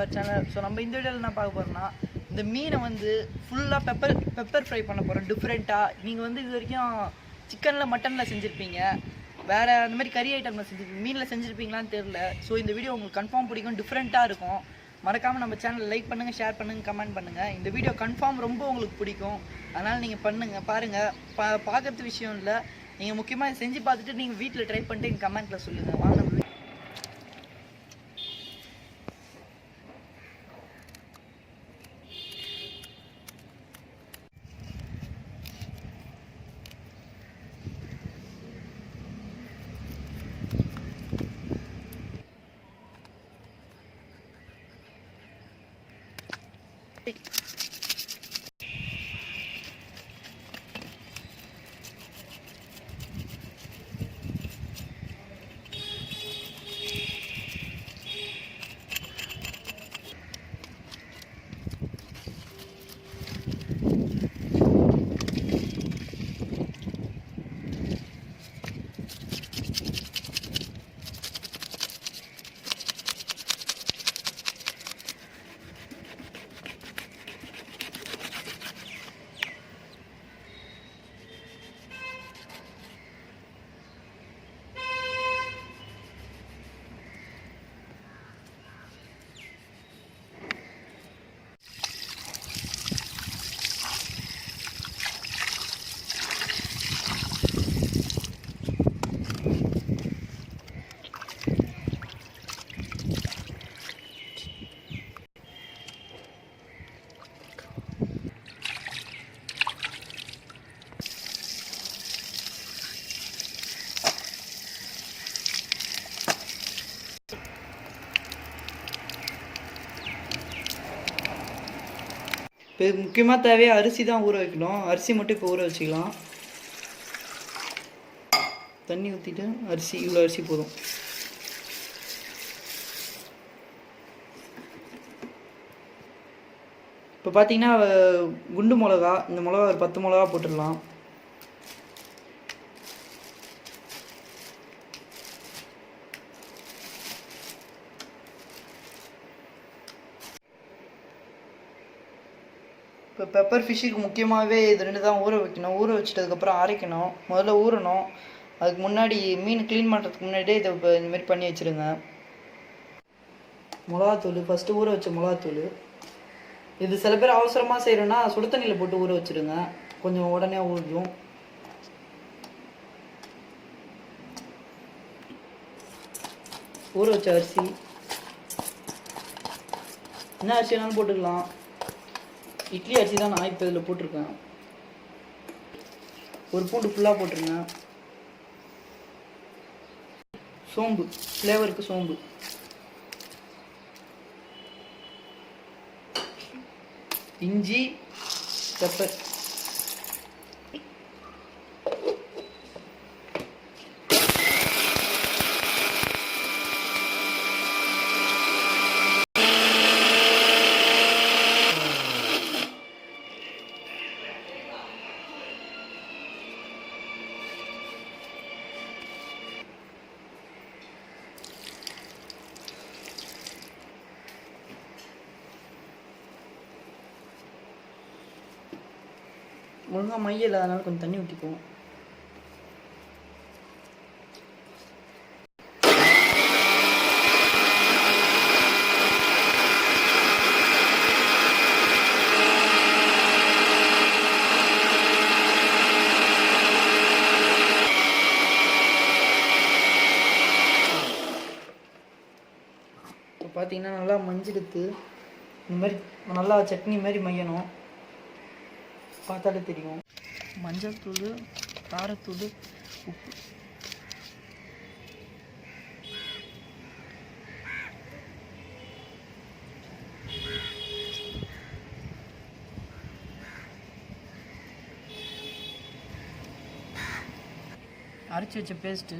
Our channel. So நம்ம இந்த வீடியோவில் என்ன பார்க்க போகிறோம்னா, இந்த மீனை வந்து ஃபுல்லாக பெப்பர் ஃப்ரை பண்ண போகிறோம் டிஃப்ரெண்ட்டாக. நீங்கள் வந்து இது வரைக்கும் சிக்கனில் மட்டனில் செஞ்சுருப்பீங்க, வேறு அந்த மாதிரி கறி ஐட்டமில் செஞ்சுருப்பீங்க, மீனில் செஞ்சுருப்பீங்களான்னு தெரில. ஸோ இந்த வீடியோ உங்களுக்கு கன்ஃபார்ம் பிடிக்கும், டிஃப்ரெண்ட்டாக இருக்கும். மறக்காமல் நம்ம சேனல் லைக் பண்ணுங்கள், ஷேர் பண்ணுங்கள், கமெண்ட் பண்ணுங்கள். இந்த வீடியோ கன்ஃபார்ம் ரொம்ப உங்களுக்கு பிடிக்கும், அதனால் நீங்கள் பண்ணுங்கள், பாருங்கள். பார்க்குறது விஷயம் இல்லை, நீங்கள் முக்கியமாக செஞ்சு பார்த்துட்டு நீங்கள் வீட்டில் ட்ரை பண்ணிட்டு எங்கள் கமெண்ட்டில் சொல்லுங்கள். வாங்க. இப்போ முக்கியமாக தேவையாக அரிசி தான் ஊற வைக்கணும். அரிசி மட்டும் இப்போ ஊற வச்சுக்கலாம். தண்ணி ஊற்றிட்டு அரிசி, இவ்வளோ அரிசி போதும். இப்போ பார்த்தீங்கன்னா குண்டு மிளகா, இந்த மிளகா ஒரு 10 மிளகா போட்டுடலாம். இப்போ பெப்பர் ஃபிஷ்ஷுக்கு முக்கியமாகவே இது 2 தான் ஊற வைக்கணும். ஊற வச்சுட்டதுக்கப்புறம் அரைக்கணும். முதல்ல ஊறணும். அதுக்கு முன்னாடி மீன் க்ளீன் பண்ணுறதுக்கு முன்னாடியே இதை இப்போ இந்தமாரி பண்ணி வச்சுருங்க. மிளகாத்தூள் ஃபஸ்ட்டு ஊற வச்ச மிளகாத்தூள். இது சில பேர் அவசரமாக செய்கிறோன்னா சுடு தண்ணியில் போட்டு ஊற வச்சுருங்க, கொஞ்சம் உடனே ஊறிடும். ஊற வச்ச அரிசி, என்ன அரிசி வேணாலும் போட்டுக்கலாம். இட்லி அரிசி தான் நான் இப்போ இதில் போட்டிருக்கேன். ஒரு பூண்டு ஃபுல்லாக போட்டுருங்க. சோம்பு, ஃப்ளேவருக்கு சோம்பு, இஞ்சி, பெப்பர், ஒழுங்காக மையில் அதனால கொஞ்சம் தண்ணி ஊற்றிக்குவோம். இப்போ பார்த்தீங்கன்னா நல்லா மஞ்செடுத்து இந்த மாதிரி நல்லா சட்னி மாதிரி மையணும். பார்த்தாலே தெரியும். மஞ்சள் தூள், காரத்தூள், உப்பு. அரைச்சி வச்ச பேஸ்ட்டு,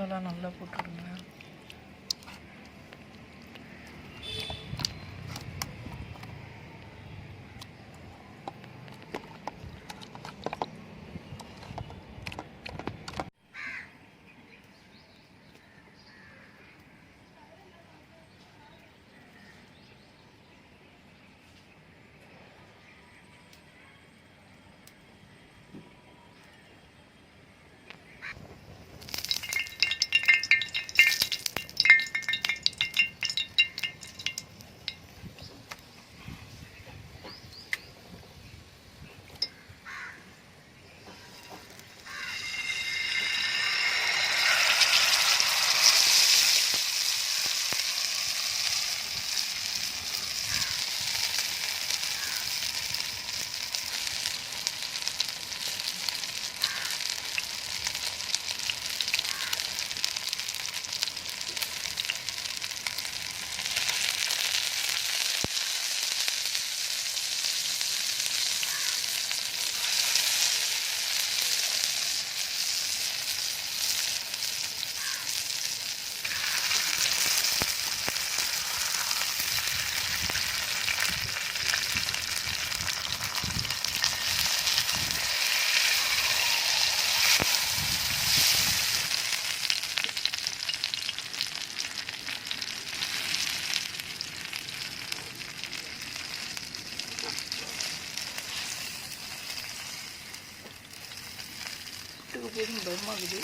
மசாலா நல்லா போட்டுடுங்க. போதும் பயமாகுது.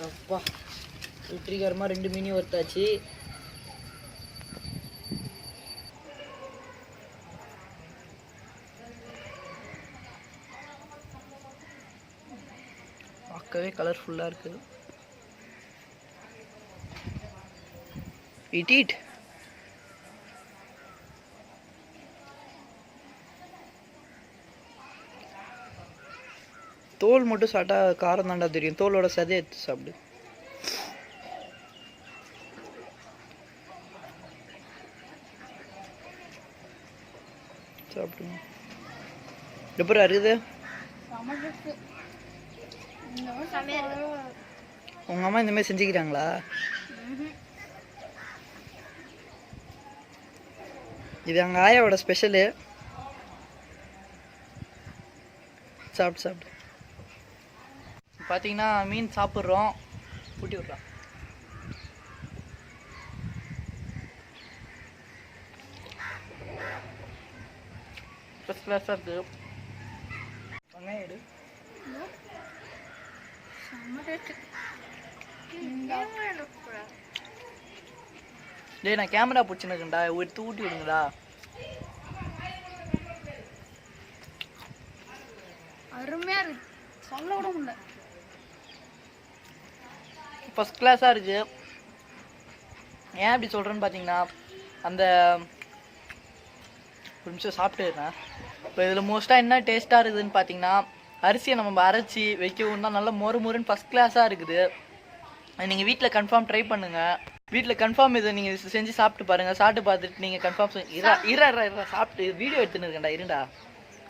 அப்பா வெற்றிகரமாக 2 மீனி வறுத்தாச்சு. பார்க்கவே கலர்ஃபுல்லாக இருக்குது. இட் தோல் மட்டும் சாப்பிட்டா காரம் தாண்டா தெரியும். தோலோட சதையை எடுத்து சாப்பிடு. சாப்பிடுங்க. எப்படி இருக்குது? உங்க அம்மா இந்த மாதிரி செஞ்சுக்கிறாங்களா? இது எங்கள் ஆயாவோட ஸ்பெஷலு. சாப்பிட்டு பார்த்தீங்கன்னா மீன் சாப்பிட்றோம். ஊட்டி விட்றோம். ஃபஸ்ட் கிளாஸாக இருக்குது. வெங்காயம் எடு. டேய் நான் கேமரா பிடிச்சினுக்கேன்டா, எடுத்து ஊட்டி விடுங்கடா. அருமையாக இருக்கு, சொல்ல விட முடியல. ஃபஸ்ட் கிளாஸாக இருக்குது. ஏன் அப்படி சொல்கிறேன்னு பார்த்தீங்கன்னா, அந்த ஒரு நிமிஷம் சாப்பிட்டுருந்தேன். இப்போ இதில் மோஸ்ட்டாக என்ன டேஸ்ட்டாக இருக்குதுன்னு பார்த்தீங்கன்னா, அரிசியை நம்ம அரைச்சி வைக்கவும் தான் நல்லா மொறுன்னு ஃபஸ்ட் கிளாஸாக இருக்குது. நீங்கள் வீட்டில் கன்ஃபார்ம் ட்ரை பண்ணுங்கள். வீட்டில் கன்ஃபார்ம் இதை நீங்கள் செஞ்சு சாப்பிட்டு பாருங்கள். சாப்பிட்டு பார்த்துட்டு நீங்கள் கன்ஃபார்ம் இரா சாப்பிட்டு வீடியோ எடுத்துன்னு இருக்கேன்டா.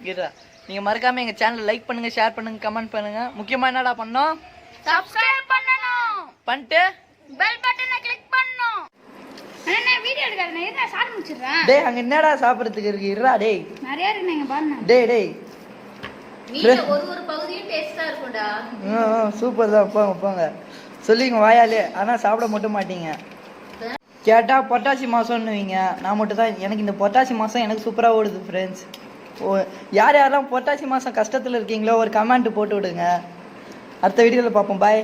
இருடா நீங்கள் மறக்காமல் எங்கள் சேனலை லைக் பண்ணுங்கள், ஷேர் பண்ணுங்கள், கமெண்ட் பண்ணுங்கள். முக்கியமாக என்னடா பண்ணோம்? சப்ஸ்கிரைப் பண்ணணும். பண்ணிட்டு பெல் பட்டனை கிளிக் பண்ணணும். அண்ணா வீடியோ எடுக்காதே, நான் சாப்பிட்டு முடிச்சிடுறேன். டேய் அங்கே என்னடா சாப்பிட்றதுக்கு இருக்கு? இருடா டேய், நிறையா இருக்கு, நீங்கள் பாருங்க. டேய் மீன்ல ஒரு பகுதியும் டேஸ்டா இருக்கும்டா. சூப்பர் தான். போங்க சொல்லிங்க வாயாலே. ஆனால் சாப்பிட மட்டும் மாட்டீங்க. கேட்டால் பொட்டாசி மாதம்னுவீங்க. நான் மட்டும் தான். எனக்கு இந்த பொட்டாசி மாதம் எனக்கு சூப்பராக ஓடுது ஃப்ரெண்ட்ஸ். யாரெல்லாம் பொட்டாசி மாதம் கஷ்டத்தில் இருக்கீங்களோ ஒரு கமெண்ட் போட்டு விடுங்க. அடுத்த வீடியோவில் பார்ப்போம். பாய்.